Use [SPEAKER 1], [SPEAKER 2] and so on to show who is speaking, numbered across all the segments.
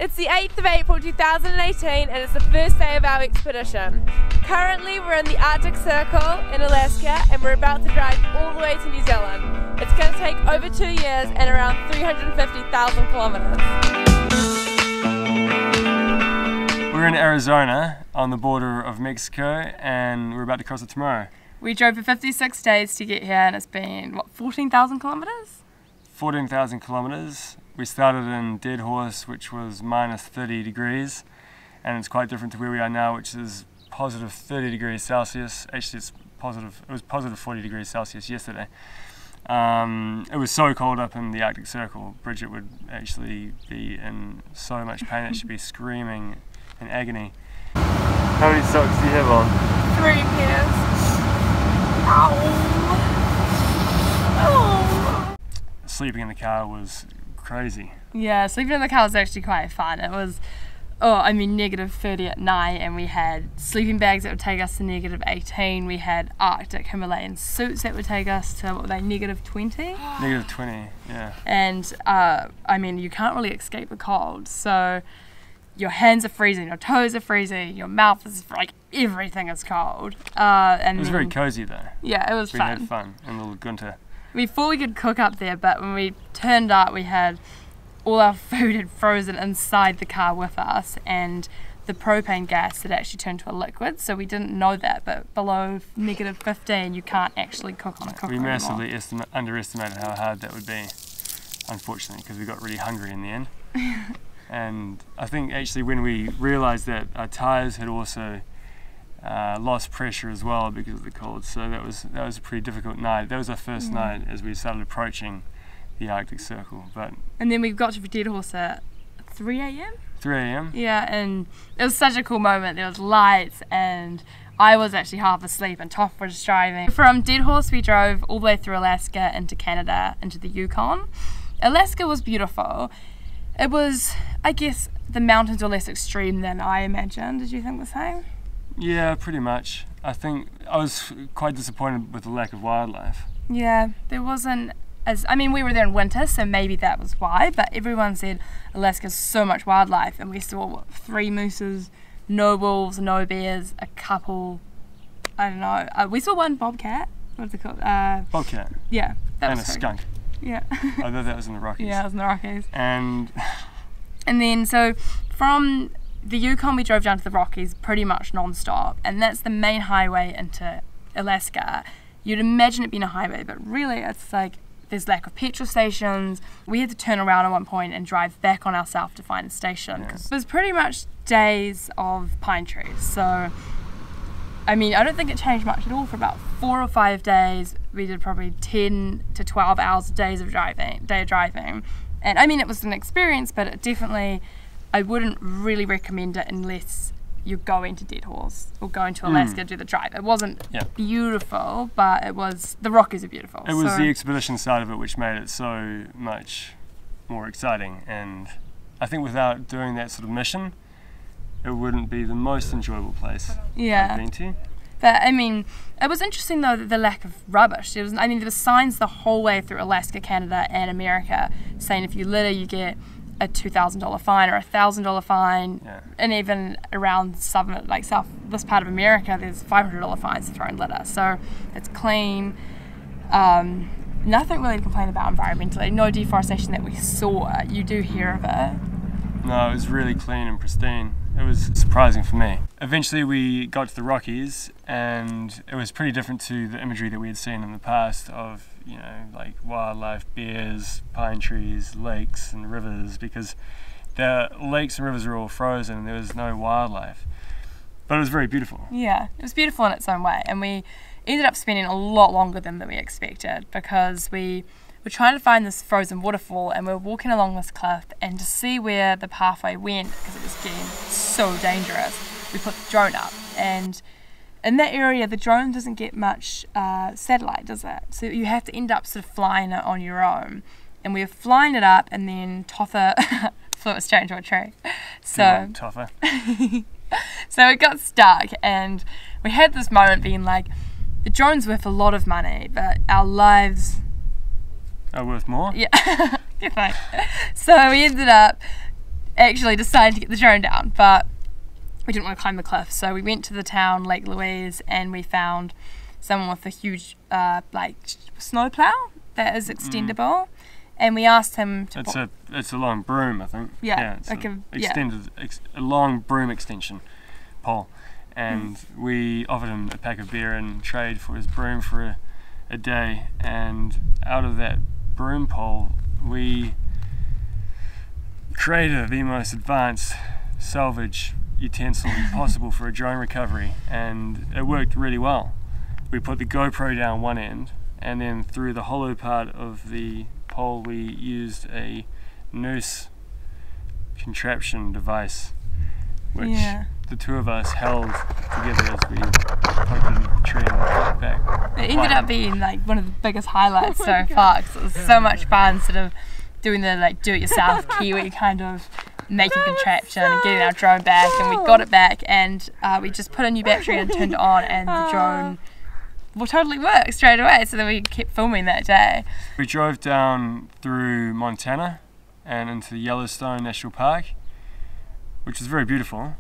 [SPEAKER 1] It's the 8th of April 2018 and it's the first day of our expedition. Currently we're in the Arctic Circle in Alaska and we're about to drive all the way to New Zealand. It's going to take over 2 years and around 350,000 kilometers.
[SPEAKER 2] We're in Arizona on the border of Mexico and we're about to cross it tomorrow.
[SPEAKER 3] We drove for 56 days to get here and it's been, what, 14,000 kilometers?
[SPEAKER 2] 14,000 kilometers. We started in Dead Horse, which was minus 30 degrees, and it's quite different to where we are now, which is positive 30 degrees Celsius. Actually, it was positive 40 degrees Celsius yesterday. It was so cold up in the Arctic Circle. Bridget would actually be in so much pain that she'd be screaming in agony. How many socks do you have on?
[SPEAKER 1] 3 pairs. Ow! Oh!
[SPEAKER 2] Sleeping in the car was crazy.
[SPEAKER 3] Yeah, sleeping in the car was actually quite fun. It was, negative 30 at night, and we had sleeping bags that would take us to negative 18. We had Arctic Himalayan suits that would take us to, what were they, negative 20?
[SPEAKER 2] Negative 20, yeah.
[SPEAKER 3] And, you can't really escape the cold, so your hands are freezing, your toes are freezing, your mouth is, everything is cold.
[SPEAKER 2] It was very cozy though.
[SPEAKER 3] Yeah, it was fun.
[SPEAKER 2] We had fun in little Gunther.
[SPEAKER 3] We thought we could cook up there, but when we turned up, we had all our food had frozen inside the car with us, and the propane gas had actually turned to a liquid, so we didn't know that, but below negative 15 you can't actually cook on a cooker anymore.
[SPEAKER 2] We massively underestimated how hard that would be, unfortunately, because we got really hungry in the end. And I think actually when we realised that our tyres had also lost pressure as well because of the cold, so that was a pretty difficult night. That was our first night as we started approaching the Arctic Circle.
[SPEAKER 3] And then we got to Dead Horse at 3 a.m?
[SPEAKER 2] 3 a.m?
[SPEAKER 3] Yeah, and it was such a cool moment. There was lights and I was actually half asleep and Toph was driving. From Dead Horse we drove all the way through Alaska into Canada, into the Yukon. Alaska was beautiful. It was, I guess, the mountains were less extreme than I imagined. Did you think the same?
[SPEAKER 2] Yeah, pretty much. I think I was quite disappointed with the lack of wildlife.
[SPEAKER 3] Yeah, there wasn't we were there in winter, so maybe that was why, but everyone said Alaska's so much wildlife, and we saw, 3 mooses, no wolves, no bears, a couple, I don't know, we saw one bobcat. What's it called?
[SPEAKER 2] Bobcat?
[SPEAKER 3] Yeah.
[SPEAKER 2] And a skunk.
[SPEAKER 3] Yeah.
[SPEAKER 2] Although that was in the Rockies.
[SPEAKER 3] Yeah, it was in the Rockies.
[SPEAKER 2] And
[SPEAKER 3] then, so from the Yukon we drove down to the Rockies pretty much non-stop, and that's the main highway into Alaska. You'd imagine it being a highway, but really it's like there's lack of petrol stations. We had to turn around at one point and drive back on ourselves to find a station.
[SPEAKER 2] Yeah.
[SPEAKER 3] It was pretty much days of pine trees, so I don't think it changed much at all for about 4 or 5 days. We did probably 10 to 12 hours of driving. And it was an experience, but it definitely, I wouldn't really recommend it unless you're going to Dead Horse or going to Alaska to do the drive. It wasn't beautiful, but the Rockies are beautiful.
[SPEAKER 2] It was the expedition side of it which made it so much more exciting, and I think without doing that sort of mission, it wouldn't be the most enjoyable place I've been to.
[SPEAKER 3] But it was interesting though, the lack of rubbish. There were signs the whole way through Alaska, Canada and America saying if you litter you get a $2,000 fine or a $1,000 fine, and even around this part of America there's $500 fines for throwing litter. So it's clean. Nothing really to complain about environmentally. No deforestation that we saw. You do hear of it.
[SPEAKER 2] No, it was really clean and pristine. It was surprising for me. Eventually we got to the Rockies and it was pretty different to the imagery that we had seen in the past of, wildlife, bears, pine trees, lakes and rivers, because the lakes and rivers were all frozen and there was no wildlife. But it was very beautiful. Yeah,
[SPEAKER 3] it was beautiful in its own way, and we ended up spending a lot longer than we expected because we were trying to find this frozen waterfall and we were walking along this cliff, and to see where the pathway went, because it was getting so dangerous, we put the drone up, and in that area the drone doesn't get much satellite, does it? So you have to end up sort of flying it on your own, and we were flying it up and then Toffer flew it straight into a tree. So
[SPEAKER 2] Toffer.
[SPEAKER 3] So it got stuck, and we had this moment being like, the drone's worth a lot of money, but our lives
[SPEAKER 2] are worth more?
[SPEAKER 3] Yeah. Good point. So we ended up actually decided to get the drone down, but we didn't want to climb the cliff, so we went to the town, Lake Louise, and we found someone with a huge like snowplow that is extendable, and we asked him to.
[SPEAKER 2] It's a long broom, I think.
[SPEAKER 3] Yeah,
[SPEAKER 2] it's
[SPEAKER 3] like
[SPEAKER 2] a long broom extension pole, and we offered him a pack of beer in trade for his broom for a day, and out of that broom pole we created the most advanced salvage utensil possible for a drone recovery, and it worked really well. We put the GoPro down one end, and then through the hollow part of the pole we used a noose contraption device, which the two of us held together as we poked it into the tree and got back.
[SPEAKER 3] It ended up being like one of the biggest highlights so far, 'cause it was so much fun sort of doing the like do-it-yourself Kiwi kind of making contraption and getting our drone back, and we got it back, and we just put a new battery and turned it on, and the drone totally worked straight away, so then we kept filming that day.
[SPEAKER 2] We drove down through Montana and into Yellowstone National Park, which is very beautiful,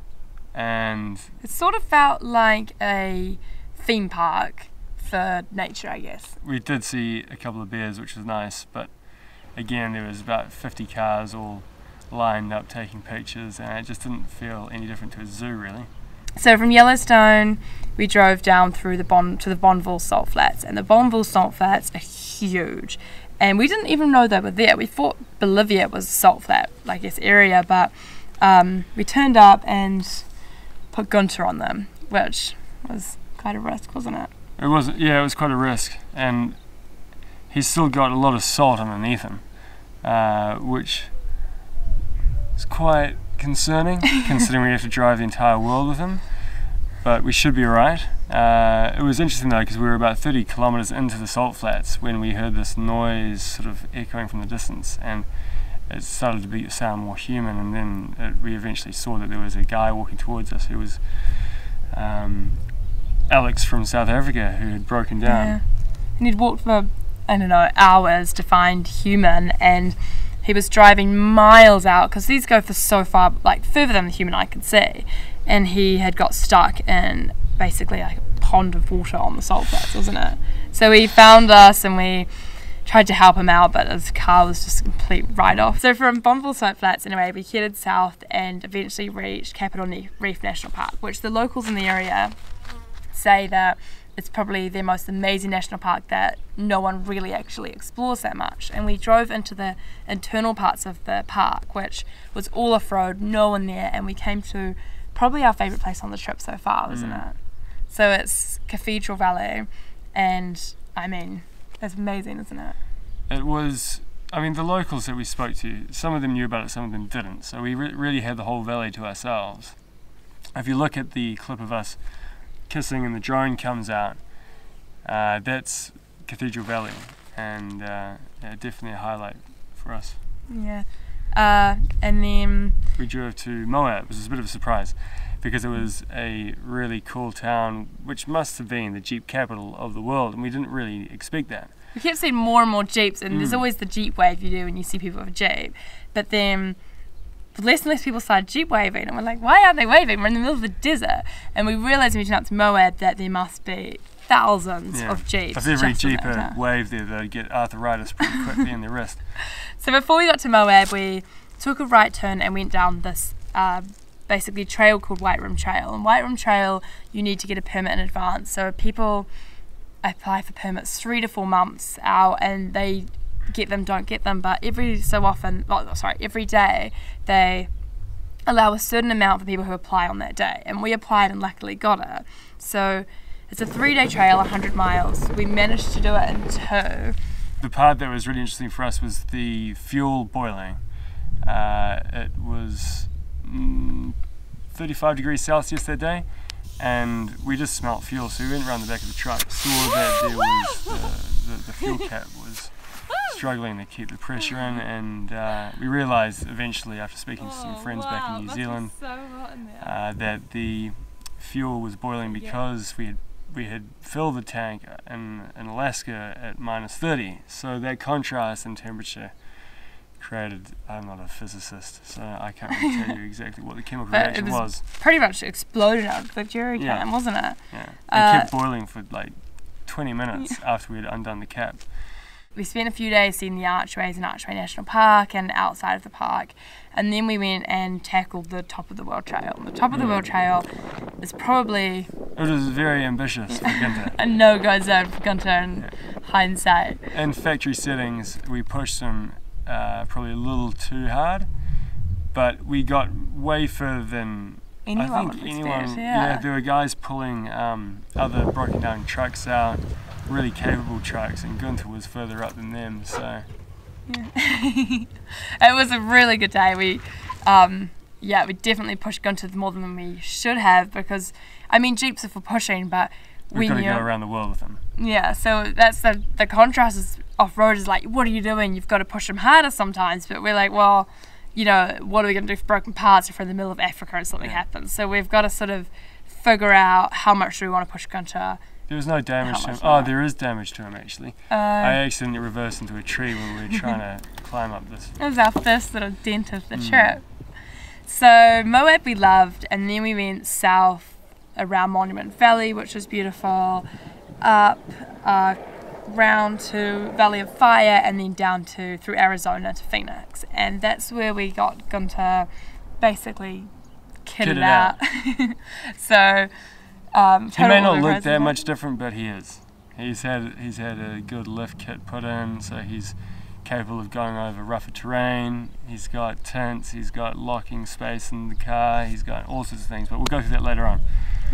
[SPEAKER 2] and
[SPEAKER 3] it sort of felt like a theme park for nature, I guess.
[SPEAKER 2] We did see a couple of bears, which was nice, but again there was about 50 cars all lined up taking pictures, and it just didn't feel any different to a zoo really.
[SPEAKER 3] So from Yellowstone we drove down through to the Bonneville salt flats, and the Bonneville salt flats are huge, and we didn't even know they were there. We thought Bolivia was a salt flat, I guess, area, but we turned up and put Gunther on them, which was quite a risk, wasn't it?
[SPEAKER 2] It was quite a risk, and he's still got a lot of salt underneath him, which is quite concerning considering we have to drive the entire world with him, but we should be alright. It was interesting though, because we were about 30 kilometers into the salt flats when we heard this noise sort of echoing from the distance, and it started to sound more human, and then we eventually saw that there was a guy walking towards us who was Alex from South Africa, who had broken down.
[SPEAKER 3] Yeah. And he'd walked for, I don't know, hours to find human, and he was driving miles out, because these go for so far, like further than the human eye could see, and he had got stuck in basically like a pond of water on the salt flats, wasn't it? So he found us and we tried to help him out, but his car was just a complete write-off. So from Bonneville salt flats, anyway, we headed south and eventually reached Cathedral Reef National Park, which the locals in the area say that it's probably the most amazing national park that no one really actually explores that much. And we drove into the internal parts of the park, which was all off-road, no one there, and we came to probably our favourite place on the trip so far, wasn't it? So it's Cathedral Valley, and I mean, it's amazing, isn't it?
[SPEAKER 2] It was. I mean, the locals that we spoke to, some of them knew about it, some of them didn't, so we really had the whole valley to ourselves. If you look at the clip of us kissing and the drone comes out, that's Cathedral Valley, and definitely a highlight for us.
[SPEAKER 3] Yeah. And then
[SPEAKER 2] we drove to Moab, which was a bit of a surprise because it was a really cool town, which must have been the Jeep capital of the world, and we didn't really expect that.
[SPEAKER 3] We kept seeing more and more Jeeps, and there's always the Jeep wave you do when you see people with a Jeep, but then less and less people started Jeep waving, and we're like, why aren't they waving? We're in the middle of the desert. And we realised when we turned up to Moab that there must be thousands of Jeeps.
[SPEAKER 2] If every Jeeper waved there, they'd get arthritis pretty quickly in their wrist.
[SPEAKER 3] So before we got to Moab, we took a right turn and went down this basically trail called White Rim Trail. And White Rim Trail, you need to get a permit in advance. So people apply for permits 3 to 4 months out, and they get them, don't get them, but every day they allow a certain amount for people who apply on that day, and we applied and luckily got it. So it's a 3-day trail, 100 miles. We managed to do it in 2.
[SPEAKER 2] The part that was really interesting for us was the fuel boiling. It was 35 degrees Celsius that day, and we just smelt fuel, so we went around the back of the truck, saw that there was the fuel cap was struggling to keep the pressure in, and we realised eventually, after speaking to some friends back in New Zealand, that the fuel was boiling because we had filled the tank in Alaska at -30, so that contrast in temperature created. I'm not a physicist, so I can't really tell you exactly what the chemical
[SPEAKER 3] But
[SPEAKER 2] reaction
[SPEAKER 3] it
[SPEAKER 2] was.
[SPEAKER 3] pretty much exploded out of the jerry can,
[SPEAKER 2] Yeah.
[SPEAKER 3] wasn't it?
[SPEAKER 2] Yeah, it kept boiling for like 20 minutes after we had undone the cap.
[SPEAKER 3] We spent a few days seeing the archways in Archway National Park and outside of the park, and then we went and tackled the Top of the World Trail. The Top of the World Trail is probably
[SPEAKER 2] It was very ambitious for Gunther.
[SPEAKER 3] a no-go zone for Gunther in hindsight.
[SPEAKER 2] In factory settings, we pushed them probably a little too hard, but we got way further than
[SPEAKER 3] Anyone
[SPEAKER 2] I think
[SPEAKER 3] would
[SPEAKER 2] anyone.
[SPEAKER 3] expect, yeah.
[SPEAKER 2] There were guys pulling other broken down trucks out, really capable trucks, and Gunther was further up than them. So
[SPEAKER 3] It was a really good day. We definitely pushed Gunther more than we should have, because I mean, Jeeps are for pushing, but
[SPEAKER 2] we've got to go around the world with them.
[SPEAKER 3] Yeah, so that's the contrast is off-road is like, what are you doing? You've got to push them harder sometimes, but we're like, well, you know, what are we going to do for broken parts if we're in the middle of Africa and something happens? So we've got to sort of figure out how much do we want to push Gunther.
[SPEAKER 2] There was no damage to him. Oh, there is damage to him actually. I accidentally reversed into a tree when we were trying to climb up this.
[SPEAKER 3] It was our first little dent of the trip. So Moab we loved, and then we went south around Monument Valley, which was beautiful, up round to Valley of Fire, and then down through Arizona to Phoenix, and that's where we got Gunther basically kitted out. So
[SPEAKER 2] he may not look that much different, but he is. He's had a good lift kit put in, so he's capable of going over rougher terrain. He's got tints, he's got locking space in the car, he's got all sorts of things, but we'll go through that later on.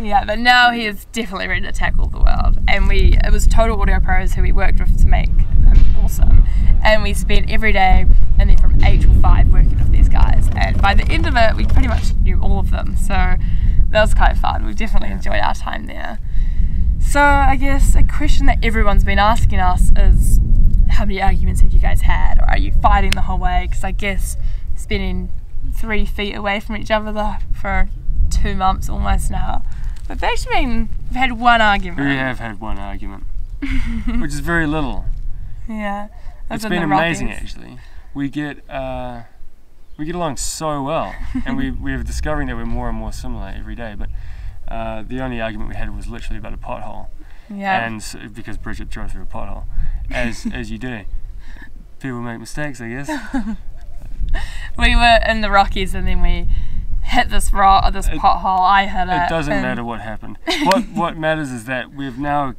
[SPEAKER 3] Yeah, but now he is definitely ready to tackle the world, and it was Total Audio Pros who we worked with to make him awesome, and we spent every day and then from 8 till 5 working with these guys, and by the end of it we pretty much knew all of them, so that was kind of fun. We definitely enjoyed our time there. So I guess a question that everyone's been asking us is, how many arguments have you guys had, or are you fighting the whole way? Because I guess spending 3 feet away from each other for 2 months almost now, we've had one argument.
[SPEAKER 2] We have had one argument, which is very little.
[SPEAKER 3] Yeah,
[SPEAKER 2] it's been amazing actually. We get along so well, and we're discovering that we're more and more similar every day. But the only argument we had was literally about a pothole.
[SPEAKER 3] Yeah.
[SPEAKER 2] And because Bridget drove through a pothole, as you do. People make mistakes, I guess.
[SPEAKER 3] We were in the Rockies, and then we hit this pothole. I hit it.
[SPEAKER 2] It doesn't matter what happened. What matters is that we've now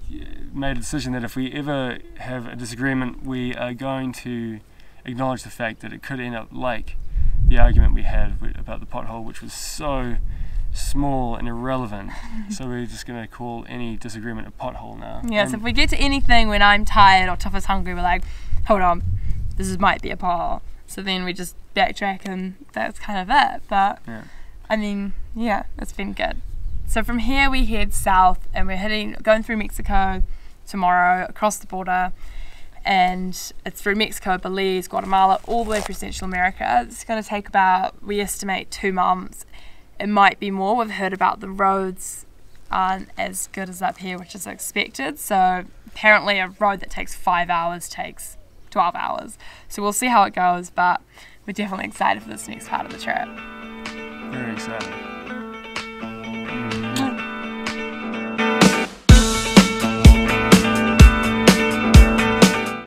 [SPEAKER 2] made a decision that if we ever have a disagreement, we are going to acknowledge the fact that it could end up like the argument we had about the pothole, which was so small and irrelevant. So we're just going to call any disagreement a pothole now.
[SPEAKER 3] Yes, if we get to anything when I'm tired or Topher's hungry, we're like, hold on, might be a pothole. So then we just backtrack, and that's kind of it. But I mean, yeah, it's been good. So from here we head south, and we're going through Mexico tomorrow, across the border, and it's through Mexico, Belize, Guatemala, all the way through Central America. It's going to take about, we estimate, 2 months. It might be more. We've heard about the roads aren't as good as up here, which is expected. So apparently a road that takes 5 hours takes 12 hours. So we'll see how it goes, but we're definitely excited for this next part of the trip.
[SPEAKER 2] Very excited.